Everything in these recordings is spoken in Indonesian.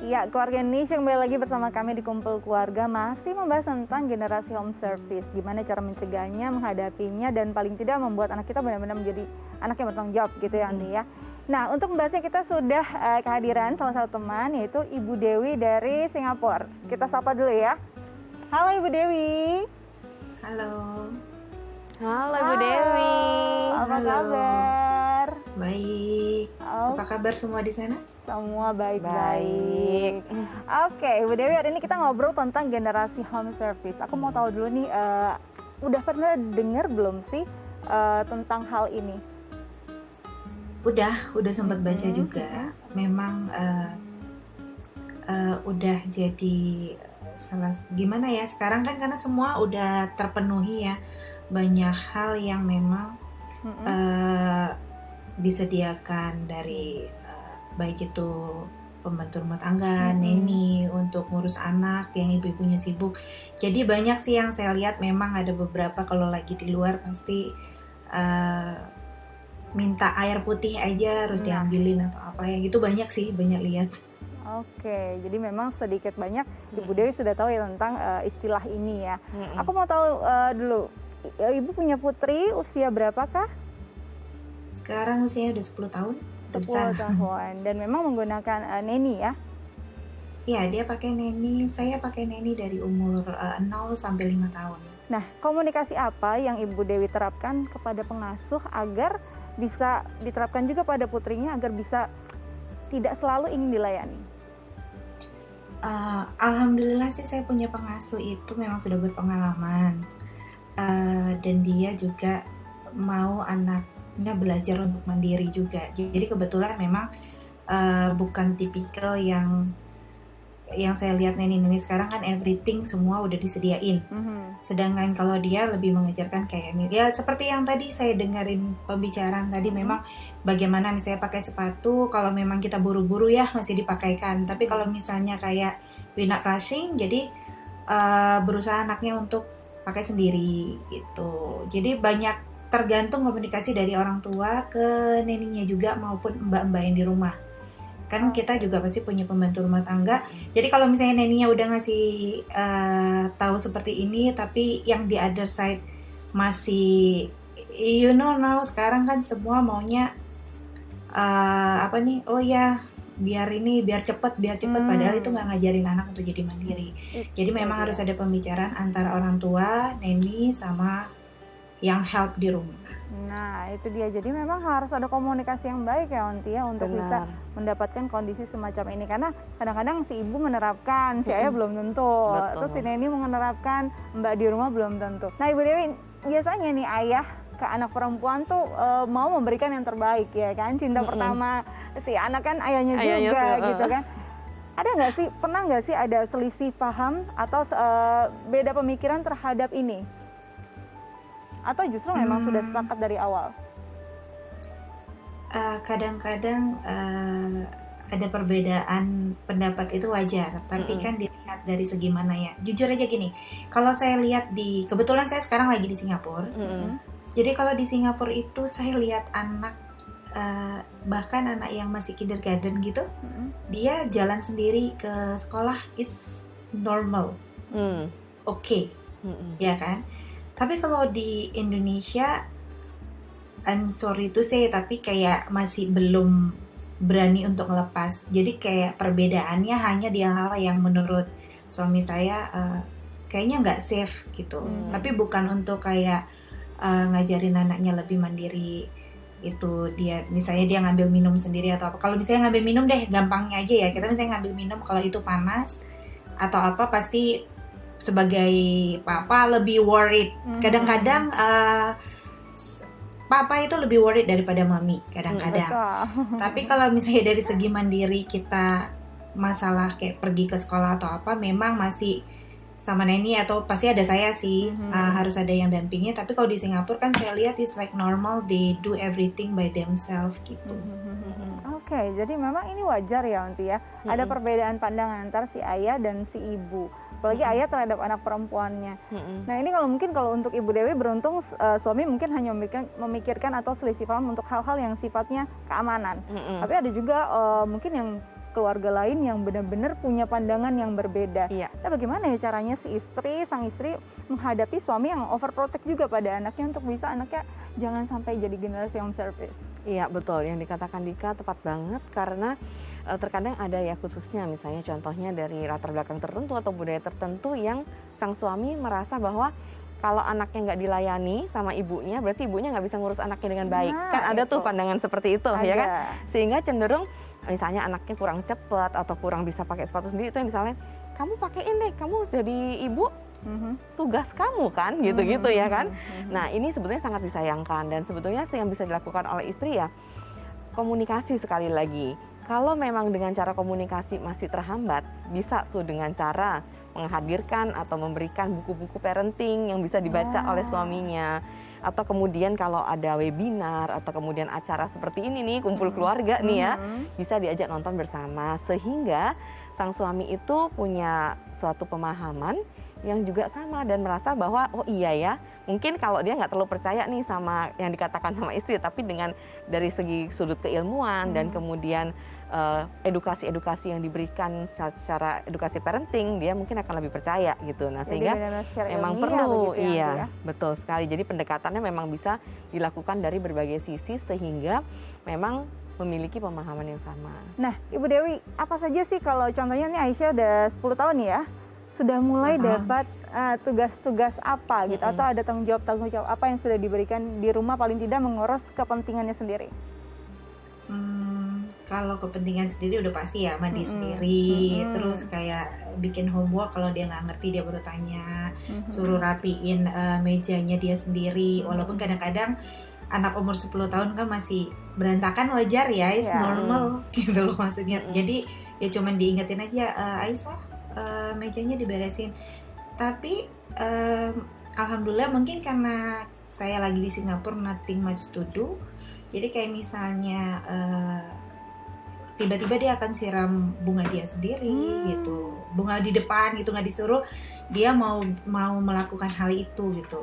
Ya, keluarga Indonesia kembali lagi bersama kami di Kumpul Keluarga, masih membahas tentang generasi home service, gimana cara mencegahnya, menghadapinya, dan paling tidak membuat anak kita benar-benar menjadi anak yang bertanggung jawab gitu ya Andi ya. Nah, untuk membahasnya kita sudah kehadiran salah satu teman, yaitu Ibu Dewi dari Singapura. Kita sapa dulu ya. Halo Ibu Dewi. Halo. Halo Ibu Dewi. Apa Halo. kabar? Baik. Apa kabar semua di sana? Semua baik-baik. Oke, Ibu Dewi, hari ini kita ngobrol tentang generasi home service. Aku mau tahu dulu nih, udah pernah dengar belum sih tentang hal ini? Udah sempat baca juga. Memang udah jadi gimana ya, sekarang kan karena semua udah terpenuhi ya, banyak hal yang memang disediakan dari baik itu pembantu rumah tangga, neni untuk ngurus anak yang ibu-ibunya sibuk. Jadi banyak sih yang saya lihat, memang ada beberapa kalau lagi di luar pasti minta air putih aja harus diambilin atau apa ya gitu, banyak lihat. Oke, jadi memang sedikit banyak Ibu Dewi sudah tahu ya tentang istilah ini ya. Aku mau tahu dulu, Ibu punya putri usia berapakah? Sekarang usianya udah 10 tahun. 10 tahun, dan memang menggunakan neni ya? Iya, dia pakai neni, saya pakai neni dari umur 0 sampai 5 tahun. Nah, komunikasi apa yang Ibu Dewi terapkan kepada pengasuh agar bisa diterapkan juga pada putrinya agar bisa tidak selalu ingin dilayani? Alhamdulillah sih saya punya pengasuh itu memang sudah berpengalaman, dan dia juga mau anaknya belajar untuk mandiri juga. Jadi kebetulan memang bukan tipikal yang saya lihat neni-neni sekarang kan everything semua udah disediain. Sedangkan kalau dia lebih mengajarkan kayak ya seperti yang tadi saya dengerin pembicaraan tadi, memang bagaimana misalnya pakai sepatu, kalau memang kita buru-buru ya masih dipakaikan. Tapi kalau misalnya kayak we not rushing, jadi berusaha anaknya untuk pakai sendiri gitu. Jadi banyak tergantung komunikasi dari orang tua ke neninya juga maupun mbak-mbak yang di rumah. Kan kita juga pasti punya pembantu rumah tangga. Jadi kalau misalnya neninya udah ngasih tahu seperti ini, tapi yang di other side masih now sekarang kan semua maunya oh ya biar cepet padahal itu nggak ngajarin anak untuk jadi mandiri. Jadi memang harus ada pembicaraan antara orang tua, neni sama yang help di rumah. Nah, itu dia. Jadi memang harus ada komunikasi yang baik ya Onti ya untuk bisa mendapatkan kondisi semacam ini, karena kadang-kadang si ibu menerapkan, si ayah belum tentu. Terus si neni menerapkan, mbak di rumah belum tentu. Nah, Ibu Dewi, biasanya nih ayah ke anak perempuan tuh mau memberikan yang terbaik ya kan. Cinta pertama si anak kan ayahnya juga gitu kan. Ada nggak sih, pernah nggak sih ada selisih paham atau beda pemikiran terhadap ini? Atau justru memang sudah sepakat dari awal? Kadang-kadang ada perbedaan pendapat, itu wajar. Tapi kan dilihat dari segi mana ya. Jujur aja gini, kalau saya lihat kebetulan saya sekarang lagi di Singapura. Jadi kalau di Singapura itu saya lihat anak, bahkan anak yang masih kindergarten gitu, dia jalan sendiri ke sekolah, it's normal, okay. Ya kan? Tapi kalau di Indonesia, I'm sorry to say, tapi kayak masih belum berani untuk ngelepas. Jadi kayak perbedaannya hanya di hal yang menurut suami saya kayaknya nggak safe gitu. Tapi bukan untuk kayak ngajarin anaknya lebih mandiri. Itu dia, misalnya dia ngambil minum sendiri atau apa. Kalau misalnya ngambil minum deh, gampangnya aja ya. Kita misalnya ngambil minum, kalau itu panas atau apa, pasti sebagai papa lebih worried. Kadang-kadang papa itu lebih worried daripada mami kadang-kadang. Tapi kalau misalnya dari segi mandiri kita, masalah kayak pergi ke sekolah atau apa, memang masih sama neni atau pasti ada saya sih, harus ada yang dampingnya. Tapi kalau di Singapura kan saya lihat it's like normal, they do everything by themselves gitu. Oke, jadi memang ini wajar ya Onti ya. Ada perbedaan pandangan antara si ayah dan si ibu. Apalagi ayah terhadap anak perempuannya. Nah ini kalau untuk Ibu Dewi beruntung suami mungkin hanya memikirkan atau selisih paham untuk hal-hal yang sifatnya keamanan. Tapi ada juga mungkin yang keluarga lain yang benar-benar punya pandangan yang berbeda. Iya. Nah, bagaimana ya caranya sang istri menghadapi suami yang overprotect juga pada anaknya untuk bisa anaknya jangan sampai jadi generasi home service? Iya, betul, yang dikatakan Dika tepat banget, karena terkadang ada ya, khususnya misalnya contohnya dari latar belakang tertentu atau budaya tertentu yang sang suami merasa bahwa kalau anaknya nggak dilayani sama ibunya, berarti ibunya nggak bisa ngurus anaknya dengan baik. Nah, Kan ada itu. tuh pandangan seperti itu, ya kan? Ada. Sehingga cenderung misalnya anaknya kurang cepat atau kurang bisa pakai sepatu sendiri, itu yang misalnya kamu pakein deh, kamu jadi ibu, tugas kamu kan, gitu-gitu ya kan. Nah, ini sebetulnya sangat disayangkan, dan sebetulnya yang bisa dilakukan oleh istri ya komunikasi sekali lagi. Kalau memang dengan cara komunikasi masih terhambat, bisa tuh dengan cara menghadirkan atau memberikan buku-buku parenting yang bisa dibaca oleh suaminya. Atau kemudian kalau ada webinar atau kemudian acara seperti ini nih, kumpul keluarga nih ya, bisa diajak nonton bersama. Sehingga sang suami itu punya suatu pemahaman yang juga sama dan merasa bahwa oh iya ya, mungkin kalau dia nggak terlalu percaya nih sama yang dikatakan sama istri, tapi dengan dari segi sudut keilmuan dan kemudian edukasi-edukasi yang diberikan secara edukasi parenting, dia mungkin akan lebih percaya gitu. Nah, sehingga memang perlu, iya, betul sekali. Jadi pendekatannya memang bisa dilakukan dari berbagai sisi sehingga memang memiliki pemahaman yang sama. Nah, Ibu Dewi, apa saja sih kalau contohnya nih Aisyah udah 10 tahun ya, sudah mulai dapat tugas-tugas apa gitu, atau ada tanggung jawab apa yang sudah diberikan di rumah, paling tidak mengurus kepentingannya sendiri? Kalau kepentingan sendiri udah pasti ya, mandi sendiri, terus kayak bikin homework kalau dia nggak ngerti dia baru tanya, suruh rapiin mejanya dia sendiri, walaupun kadang-kadang anak umur 10 tahun kan masih berantakan, wajar ya, it's normal gitu loh maksudnya. Jadi ya cuman diingetin aja, Aisyah mejanya diberesin. Tapi alhamdulillah mungkin karena saya lagi di Singapura, nothing much to do, jadi kayak misalnya tiba-tiba dia akan siram bunga dia sendiri gitu, bunga di depan gitu, nggak disuruh, dia mau melakukan hal itu gitu.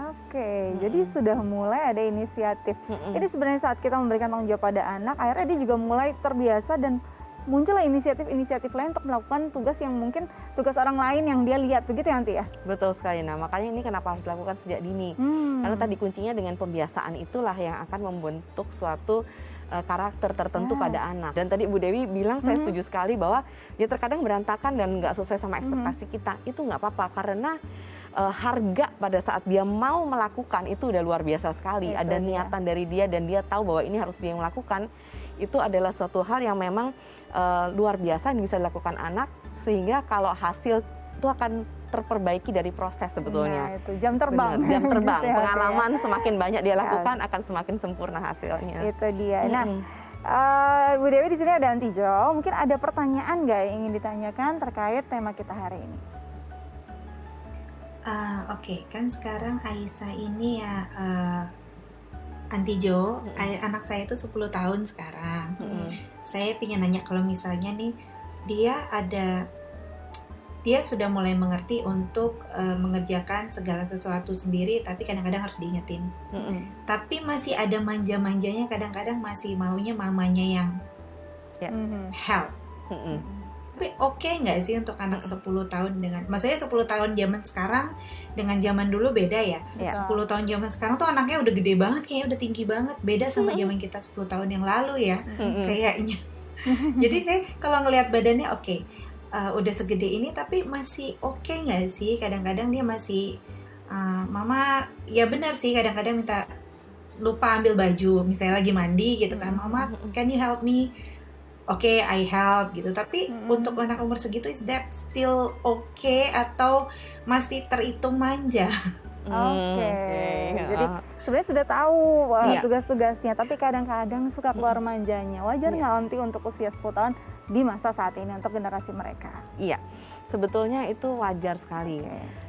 Oke, jadi sudah mulai ada inisiatif. Jadi sebenarnya saat kita memberikan tanggung jawab pada anak, akhirnya dia juga mulai terbiasa dan muncullah inisiatif-inisiatif lain untuk melakukan tugas yang mungkin tugas orang lain yang dia lihat, begitu ya Anti ya? Betul sekali. Nah, makanya ini kenapa harus dilakukan sejak dini. Karena tadi kuncinya dengan pembiasaan itulah yang akan membentuk suatu karakter tertentu pada anak. Dan tadi Bu Dewi bilang, saya setuju sekali bahwa dia terkadang berantakan dan nggak sesuai sama ekspektasi kita. Itu nggak apa-apa, karena harga pada saat dia mau melakukan itu udah luar biasa sekali. Ada niatan dari dia dan dia tahu bahwa ini harus dia yang melakukan. Itu adalah suatu hal yang memang luar biasa yang bisa dilakukan anak, sehingga kalau hasil itu akan terperbaiki dari proses sebetulnya. Nah, itu jam terbang. Benar, jam terbang. Gitu ya, Pengalaman semakin banyak dia lakukan akan semakin sempurna hasilnya. Itu dia. Nah, Bu Dewi di sini ada Anti Jo. Mungkin ada pertanyaan nggak yang ingin ditanyakan terkait tema kita hari ini? Oke, kan sekarang Aisyah ini ya Anti Jo, anak saya itu 10 tahun sekarang. Saya ingin nanya, kalau misalnya nih dia sudah mulai mengerti untuk mengerjakan segala sesuatu sendiri, tapi kadang-kadang harus diingetin. Tapi masih ada manja-manjanya, kadang-kadang masih maunya mamanya yang help. Tapi oke nggak sih untuk anak 10 tahun dengan, maksudnya 10 tahun zaman sekarang dengan zaman dulu beda ya. 10 tahun zaman sekarang tuh anaknya udah gede banget, kayaknya udah tinggi banget, beda sama zaman kita 10 tahun yang lalu ya, kayaknya. Jadi saya kalau ngelihat badannya udah segede ini, tapi masih oke nggak sih? Kadang-kadang dia masih mama, ya benar sih, kadang-kadang minta lupa ambil baju, misalnya lagi mandi gitu kan, mama can you help me? Oke, I help gitu. Tapi untuk anak umur segitu, is that still okay atau masih terhitung manja? Oke. Jadi sebenarnya sudah tahu tugas-tugasnya, tapi kadang-kadang suka keluar manjanya. Wajar nggak nanti untuk usia 10 tahun di masa saat ini untuk generasi mereka? Iya. sebetulnya itu wajar sekali.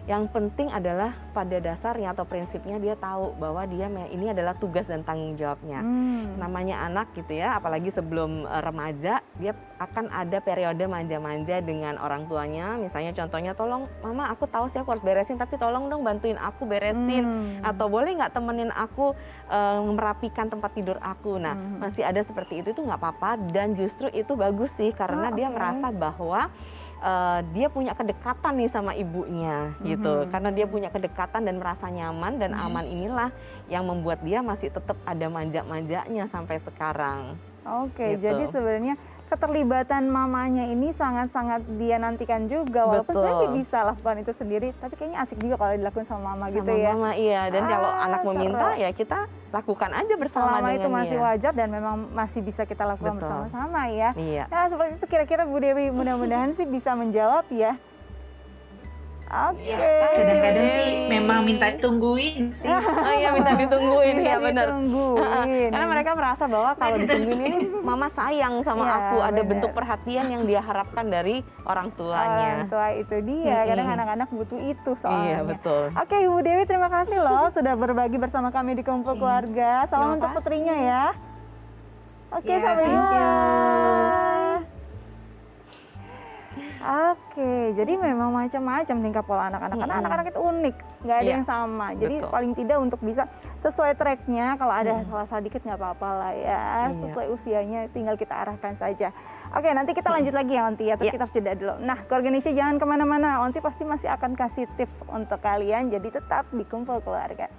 Yang penting adalah pada dasarnya atau prinsipnya dia tahu bahwa ini adalah tugas dan tanggung jawabnya. Namanya anak gitu ya, apalagi sebelum remaja, dia akan ada periode manja-manja dengan orang tuanya. Misalnya contohnya, tolong mama, aku tahu sih aku harus beresin, tapi tolong dong bantuin aku beresin. Atau boleh nggak temenin aku merapikan tempat tidur aku. Nah, masih ada seperti itu nggak apa-apa, dan justru itu bagus sih, karena dia merasa bahwa dia punya kedekatan nih sama ibunya gitu. Karena dia punya kedekatan dan merasa nyaman dan aman, inilah yang membuat dia masih tetap ada manja-manjanya sampai sekarang. Oke, jadi sebenarnya keterlibatan mamanya ini sangat-sangat dia nantikan juga, walaupun sebenarnya bisa lakukan itu sendiri, tapi kayaknya asik juga kalau dilakukan sama mama gitu ya. Sama mama, iya. Dan kalau anak meminta ya kita lakukan aja bersama selama dengan itu masih dia. wajar dan memang masih bisa kita lakukan bersama-sama ya. Iya. Nah, seperti itu kira-kira Bu Dewi, mudah-mudahan sih bisa menjawab ya. Oke. Kadang-kadang sih memang minta ditungguin sih. Oh iya, minta ditungguin ya, benar. Karena mereka merasa bahwa kalau ditungguin ini mama sayang sama aku, ada bentuk perhatian yang dia harapkan dari orang tuanya. Orang tua itu dia, kadang anak-anak butuh itu soalnya. Iya, betul. Oke, Ibu Dewi, terima kasih loh sudah berbagi bersama kami di Kumpul Keluarga. Salam untuk putrinya ya. Oke, sampai jumpa. Oke, jadi memang macam-macam tingkah pola anak-anak, karena anak-anak itu unik, nggak ada yang sama. Jadi paling tidak untuk bisa sesuai tracknya, kalau ada salah dikit nggak apa-apa lah ya, sesuai usianya tinggal kita arahkan saja. Oke, nanti kita lanjut lagi ya Onti ya, terus kita harus jeda dulu. Nah, Keluarga Indonesia jangan kemana-mana, Onti pasti masih akan kasih tips untuk kalian, jadi tetap di Kumpul Keluarga.